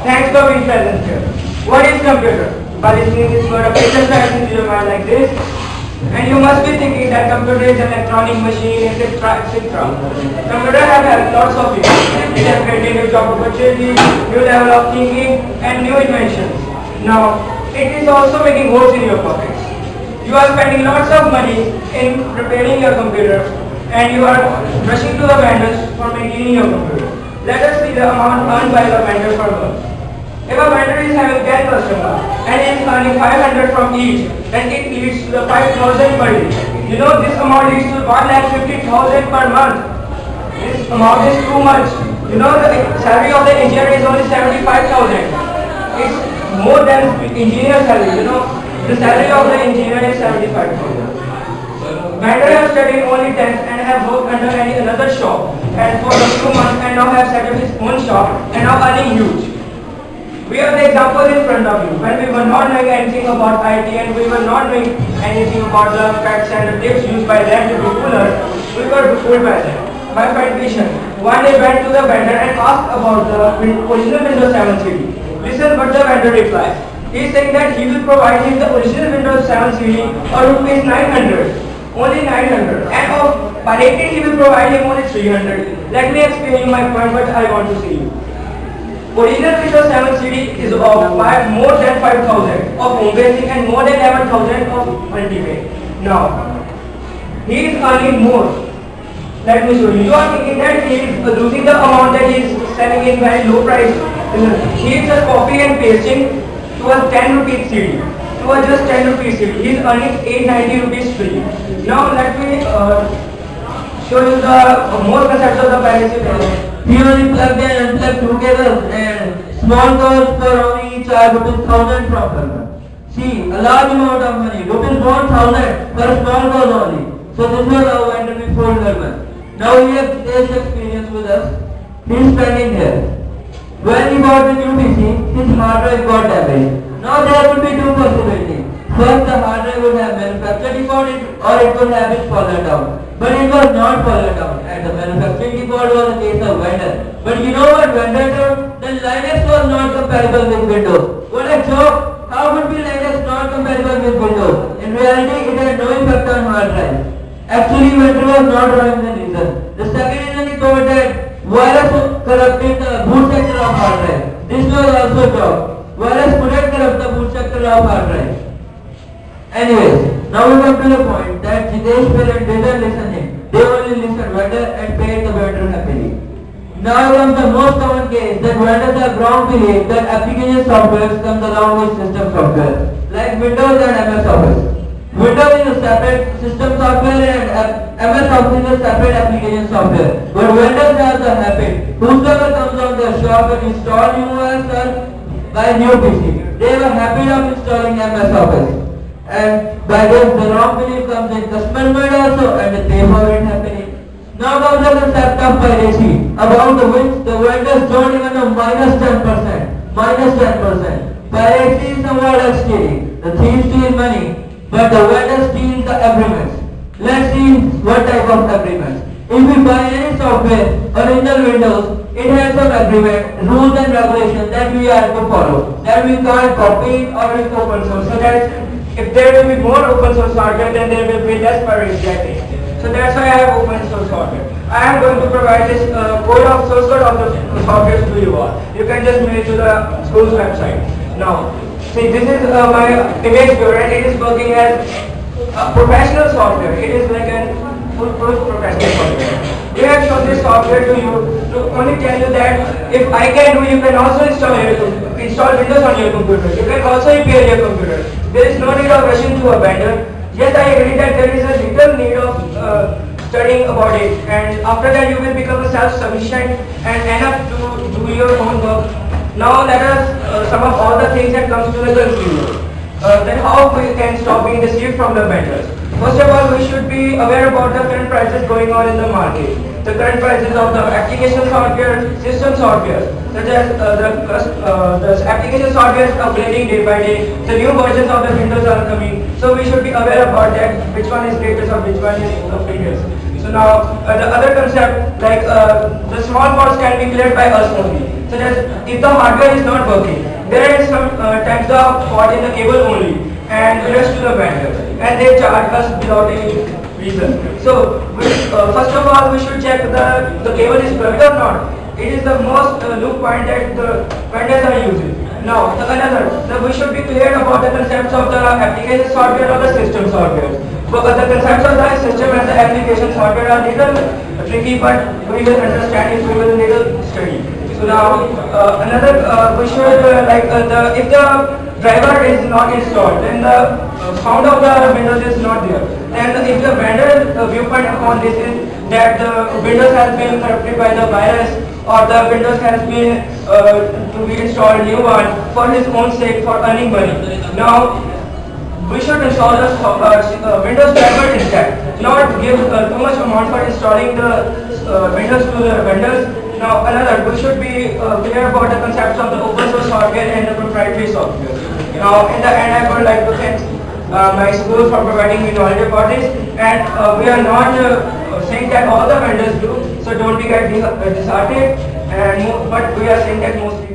Thanks for being present here. What is computer? By listening this word, a picture strikes into your mind like this, and you must be thinking that computer is an electronic machine, etc., etc. Computer have helped lots of people. It has created new job opportunities, new level of thinking, and new inventions. Now, it is also making holes in your pockets. You are spending lots of money in repairing your computer, and you are rushing to the vendors for maintaining your computer. Let us see the amount earned by the vendor per month. If a vendor is having 10 customers and is earning 500 from each, then it leads to the 5,000 per day. You know this amount leads to 1,50,000 per month. This amount is too much. You know the salary of the engineer is only 75,000. It's more than engineer salary. You know the salary of the engineer is 75,000. Vendor have studied only 10th and have worked under another shop and for a few months and now have set up his own shop and now earning huge. We have the example in front of you. When we were not knowing anything about IT and we were not knowing anything about the facts and the tips used by them to be cooler, we were fooled by them. My friend Vishan one day went to the vendor and asked about the original Windows 7 CD. Listen what the vendor replies. He is saying that he will provide him the original Windows 7 CD or rupees 900. Only 900. And by rating he will provide him only 300. Let me explain you my point what I want to say you. Original Windows 7 CD is of more than 5,000 of home basic and more than 11,000 of multimedia. Now, he is earning more. Let me show you. You are thinking that he is losing the amount that he is selling in very low price. He is just copying and pasting to a 10 rupees CD. To a just 10 rupees CD. He is earning 890 rupees free. Now, let me show you the more concepts of the piracy. Here we plug and unplug together and small cost per only charge ₹1,000 from Kalkan. See, a large amount of money, ₹1,000 per small cost only. So this was our vendor before Kalkan. Now we have today's experience with us. He is standing here. When he got the new PC, his hard drive got damaged. Now there would be two possibilities. First, the hard drive would have manufactured default or it would have been fallen down. But it was not fallen down and the manufacturing default was a case of vendor. But you know what vendor did? The Linux was not comparable with Windows. What a joke! How would be Linux not comparable with Windows? In reality, it had no effect on hard drive. Actually, vendor was not drawing the reason. The second reason he told that virus corrupted the boot sector of hard drive. This was also a joke. Virus couldn't corrupt the boot sector of hard drive. Anyways, now we come to the point that Jitesh parent didn't listen him. They only listened vendor and paid the vendor happily. Now comes the most common case that vendors have wrong belief that application software comes along with system software, like Windows and MS Office. Windows is a separate system software and MS Office is a separate application software. But vendors have the habit. Whosoever comes on the shop and install new OS or buy new PC, they have a habit of installing MS Office. And by this the wrong belief comes in customer mind also and they have it happening. Now comes the concept of piracy, about which the vendors don't even know -10%. -10%. Piracy is a word of stealing. The thief steals money, but the vendor steals the agreements. Let's see what type of agreements. If we buy any software, original Windows, it has some agreement, rules and regulations that we have to follow. That we can't copy or it's open source. So that if there will be more open source software, then there will be less piracy, I think. So that's why I have open source software. I am going to provide this source code of the software to you all. You can just mail it to the school's website. Now, see, this is my image viewer and it is working as a professional software. It is like a full-proof professional software. We have shown this software to you to only tell you that if I can do, you can also install Windows on your computer. You can also repair your computer. There is no need of rushing to a vendor. Yes, I agree that there is a little need of studying about it, and after that you will become self-sufficient and enough to do your own work. Now let us sum up all the things that comes to the conclusion. Then how we can stop being deceived from the vendors. First of all, we should be aware about the current prices going on in the market. The current prices of the application software, system software, such as the application software is upgrading day by day. The new versions of the Windows are coming. So we should be aware about that, which one is latest or which one is previous. So now the other concept, like the small faults can be cleared by us only. such as if the hardware is not working, there is some types of fault in the cable only, and we rush to the vendor, and they charge us without any reason. So first of all, we should check the cable is plugged or not. It is the most look point that the vendors are using. Now, we should be clear about the concepts of the application software or the system software. Because the concepts of the system and the application software are little tricky, but we will understand if we will little study. So now, we should if the driver is not installed, then the sound of the Windows is not there. Then if the vendor viewpoint upon this is that the Windows has been corrupted by the virus, or the Windows has been to be installed new one for his own sake, for earning money. Now, we should install the Windows driver instead, not give too much amount for installing the Windows to the vendors. Now, we should be clear about the concepts of the open source software and the proprietary software. Now, in the end, I would like to thank my school for providing me knowledge about this, and we are not saying that all the vendors do, so don't be get disheartened, but we are saying that most